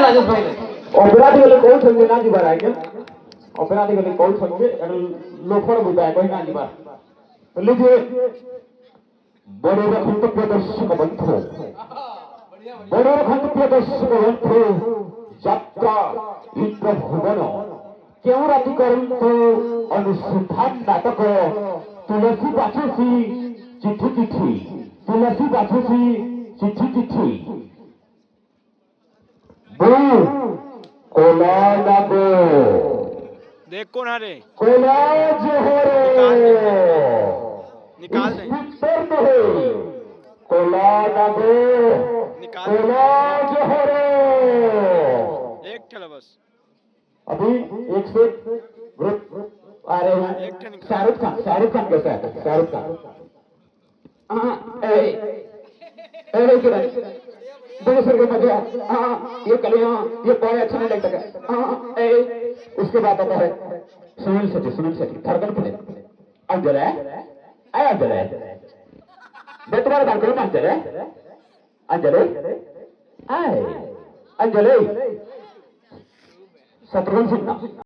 राजेश भाई ने অপরাধী হলে কোন সঙ্গে না দিবার আগে অপরাধী হলে কোন সঙ্গে লোকর বুঝায় কই না দিবার বলে যে বড় রকম তো প্রদর্শক বন্ধু বড় রকম তো প্রদর্শক বন্ধু যাত্রা ইন্দ্র ভুবন কেউ রাতি করন্ত অনুসন্ধান নাটক তুলসী বাছুসি চিঠি চিঠি তুলসী বাছুসি চিঠি চিঠি कोला लागो देख कौन आ रहे कोला जोहरे निकाल दे तो है कोला लागो निकाल कोला जोहरे एक चलो बस अभी एक से ग्रुप आ रहे हैं शाहरुख खान कैसा है शाहरुख खान हाँ किरण दोनों सर के मजे हाँ ये कलियां ये बॉय अच्छा नहीं लगता है हाँ उसके बाद आता है सुनील शेट्टी धड़कन पुणे अंजल है अंजल है तुम्हारा धड़कन में अंजल है अंजल शत्रुघ्न सिन्हा